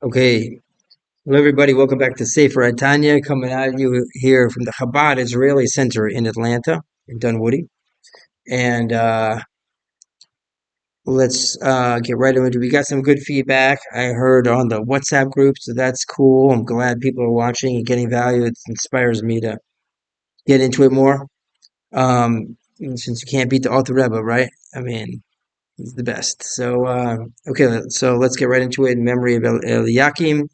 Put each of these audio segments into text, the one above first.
Okay, hello everybody. Welcome back to Sefer Tanya, coming at you here from the Chabad Israeli Center in Atlanta, in Dunwoody. And let's get right into it. We got some good feedback. I heard on the WhatsApp group, so that's cool. I'm glad people are watching and getting value. It inspires me to get into it more. Since you can't beat the Alter Rebbe, right? I mean, he's the best. So, okay, so let's get right into it in memory of Elyakeem.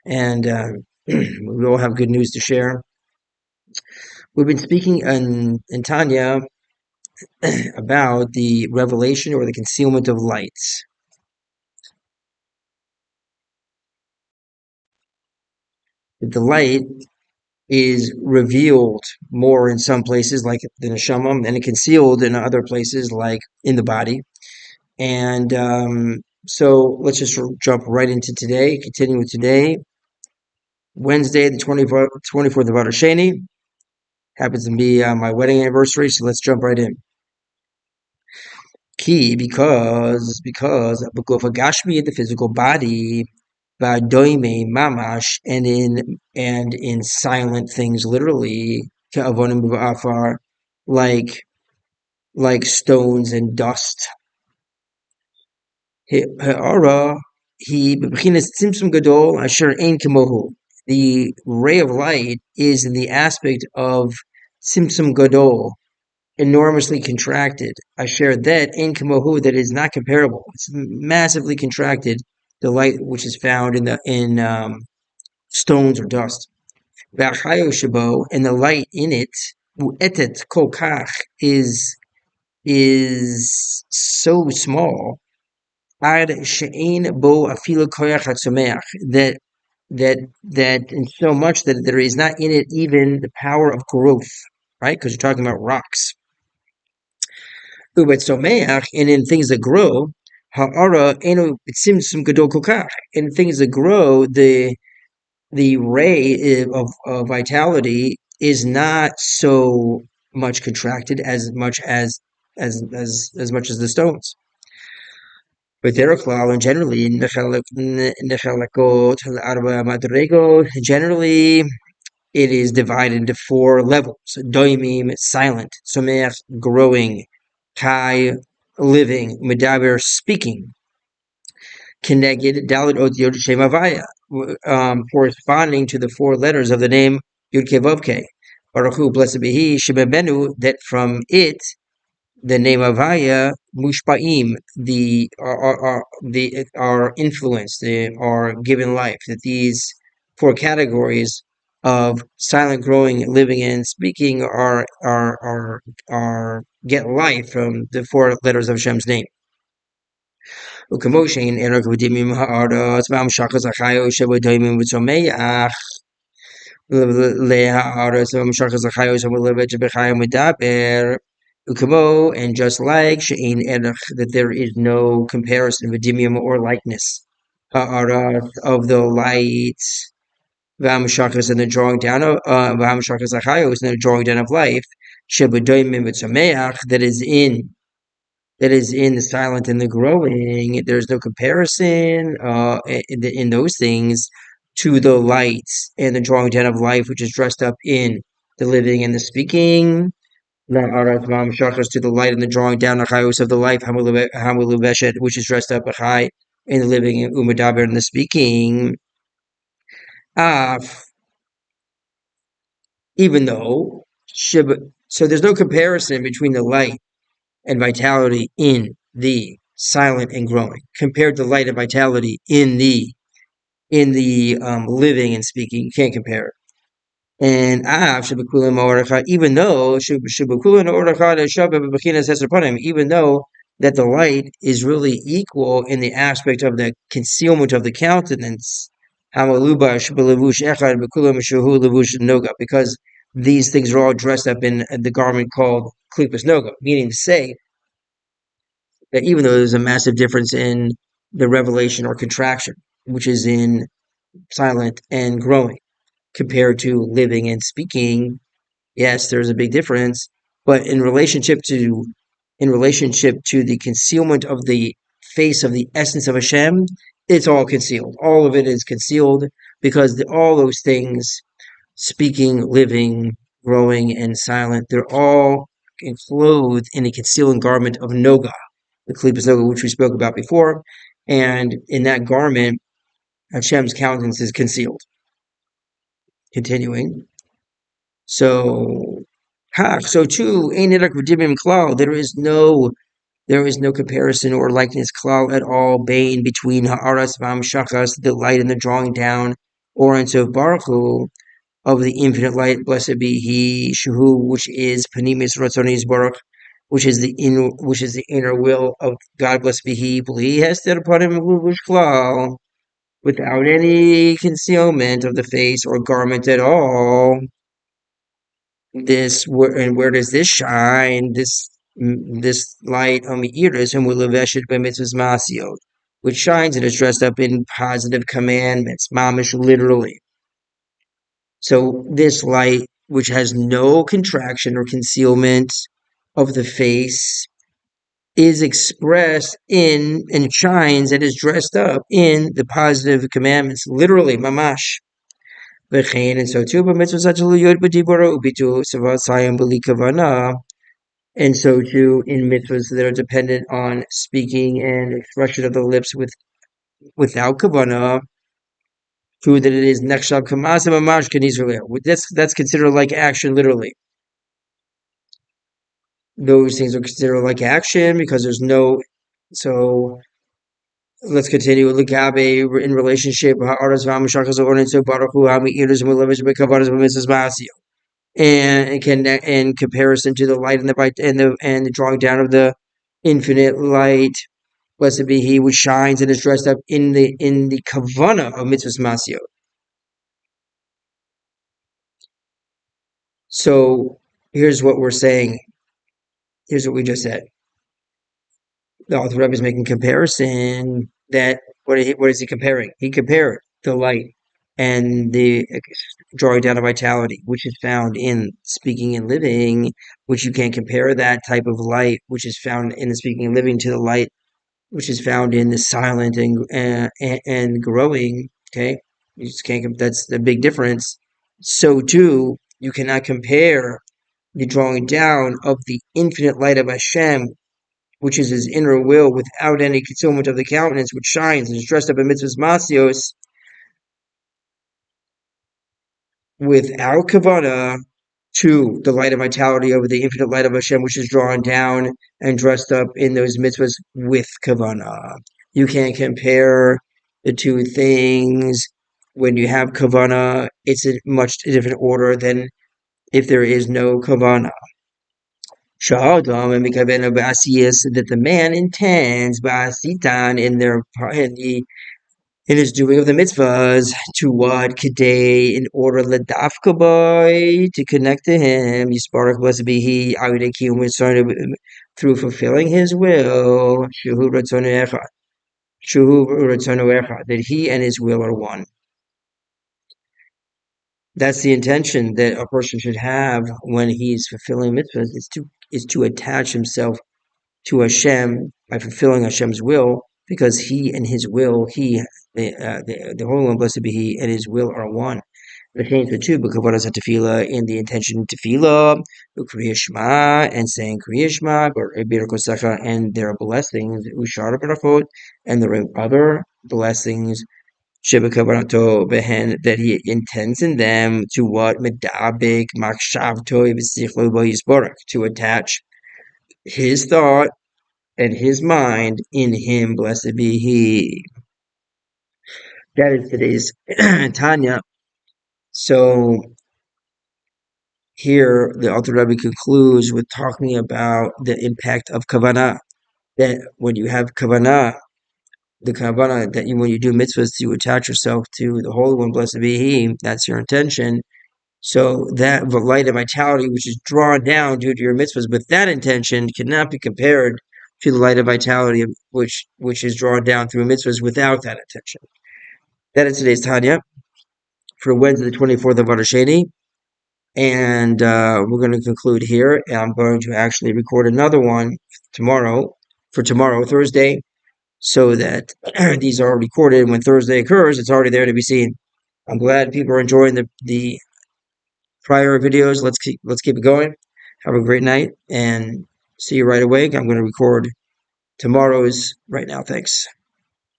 And we all have good news to share. We've been speaking in Tanya about the revelation or the concealment of lights. That the light is revealed more in some places, like the neshama, and concealed in other places, like in the body. And so let's just jump right into today. Continue with today, Wednesday, the 24th of Adar Sheni. Happens to be my wedding anniversary, so let's jump right in. Key because Bagufa Gashmi in the physical body, Vadoime Mamash, and in silent things literally, Ka'avonim B'afar, like like stones and dust. Ha'ara he b'chinas tzimtzum gadol asher ein kemohu. The ray of light is in the aspect of tzimtzum gadol, enormously contracted. I shared that in Kamohu that is not comparable. It's massively contracted. The light which is found in stones or dust. V'achayo shabo, and the light in it, etet kokach, is so small. Ad she'ein bo afilu koyach hatzomeach, that in so much that there is not in it even the power of growth, right? Because you're talking about rocks. U'betzomeach, and in things that grow, ha'ara eno tzimtzum gadol kokach. In things that grow, the ray of vitality is not so much contracted as much as much as the stones. But there are and generally nechalakot arba madrego. Generally, it is divided into four levels: doimim, silent; someach, growing; kai, living; medaber, speaking; keneged, dalit ot shem avaya, corresponding to the four letters of the name Yud Kei Vav Kei. Baruch Hu, blessed be He, shebebenu, that from it, the name Avaya, mushpaim, are influenced, they are given life. That these four categories of silent, growing, living, and speaking are get life from the four letters of Hashem's name. וכמושן אין רק בדימים הארץ והמשחס החיו שבדוימים וצומח להארץ והמשחס החיו שבלבד שבחיו מדבר וכמו, and just like she'ein erech, that there is no comparison v'dimium or likeness ha'aras of the light v'hamashachas, and the drawing down of v'hamashachas hachayos, and the drawing down of life shebedoimim v'tzameach, that is in the silent and the growing. There's no comparison in those things to the light and the drawing down of life, which is dressed up in the living and the speaking. To the light and the drawing down of the life, which is dressed up in the living, and umadaber in the speaking. Even though so there's no comparison between the light and vitality in the silent and growing compared to light and vitality in the living and speaking. You can't compare it. And even though even though that the light is really equal in the aspect of the concealment of the countenance, because these things are all dressed up in the garment called klipas noga, meaning to say that even though there's a massive difference in the revelation or contraction, which is in silent and growing, compared to living and speaking, yes, there's a big difference. But in relationship to the concealment of the face of the essence of Hashem, it's all concealed. All of it is concealed because all those things, speaking, living, growing, and silent, they're all clothed in a concealing garment of noga, the klipas noga, which we spoke about before. And in that garment, Hashem's countenance is concealed. Continuing. So, so too, there is no comparison or likeness klal at all, Bain between ha'aras v'amshachas, the light and the drawing down, or in Sof Baruch Hu, of the infinite light, blessed be He, Shuhu, which is Panimis Ratzon Baruch, which is the inner will of God, blessed be He, He has set upon him klal, without any concealment of the face or garment at all. And where does this shine? This light on the iris and will leveshet b'mitzvos masiot, which shines and is dressed up in positive commandments, mamish literally. So this light, which has no contraction or concealment of the face, is expressed in and shines and is dressed up in the positive commandments, literally, mamash. And so too, and so too in mitzvahs that are dependent on speaking and expression of the lips without kavana, true that it is nechshav kamasa mamash Israel. That's considered like action literally. Those things are considered like action because there's no. So let's continue. Likabe in relationship. And can in comparison to the light and the drawing down of the infinite light, blessed be He which shines and is dressed up in the kavana of mitzvahs masio. So here's what we're saying. Here's what we just said. The author Rebbe is making comparison that what is he comparing? He compared the light and the drawing down of vitality, which is found in speaking and living, which you can't compare that type of light, which is found in the speaking and living, to the light which is found in the silent and growing. Okay, you just can't. That's the big difference. So too, you cannot compare the drawing down of the infinite light of Hashem, which is His inner will, without any concealment of the countenance, which shines and is dressed up in mitzvahs masios, without kavana, to the light of vitality over the infinite light of Hashem, which is drawn down and dressed up in those mitzvahs with kavana. You can't compare the two things. When you have kavana, it's a much different order than if there is no kavana. Shahadam and mikavena ba'asiyas, that the man intends ba'asitan in his doing of the mitzvahs, to what? Kedei, in order ledafkaboy, to connect to him, Yisparach, blessed be He, Elyakeem, through fulfilling His will, Shuhu Ratzonu Echad, that He and His will are one. That's the intention that a person should have when he's fulfilling mitzvahs, is to attach himself to Hashem by fulfilling Hashem's will, because He and His will, the Holy One, blessed be He, and His will are one. The same for two, because what is a tefillah in the intention tefillah, Kriya Shema, and saying Kriya Shema, or Birkosecha, and their blessings, Ushar Barachot, and the other blessings, Shebekavanato Behen, that He intends in them to what? Medabik Makshavto V'sichlo Yisborach, to attach His thought and His mind in Him, blessed be He. That is today's Tanya. So here the Alter Rebbe concludes with talking about the impact of kavana. That when you have kavana, the kavana, that when you do mitzvahs, to attach yourself to the Holy One, blessed be He. That's your intention. So that light of vitality, which is drawn down due to your mitzvahs, with that intention, cannot be compared to the light of vitality which is drawn down through mitzvahs without that intention. That is today's Tanya for Wednesday, the 24th of Adar, and we're going to conclude here. I'm going to actually record another one tomorrow, Thursday, so that these are recorded when Thursday occurs. It's already there to be seen. I'm glad people are enjoying the prior videos. Let's keep it going. Have a great night and see you right away. I'm going to record tomorrow's right now. Thanks.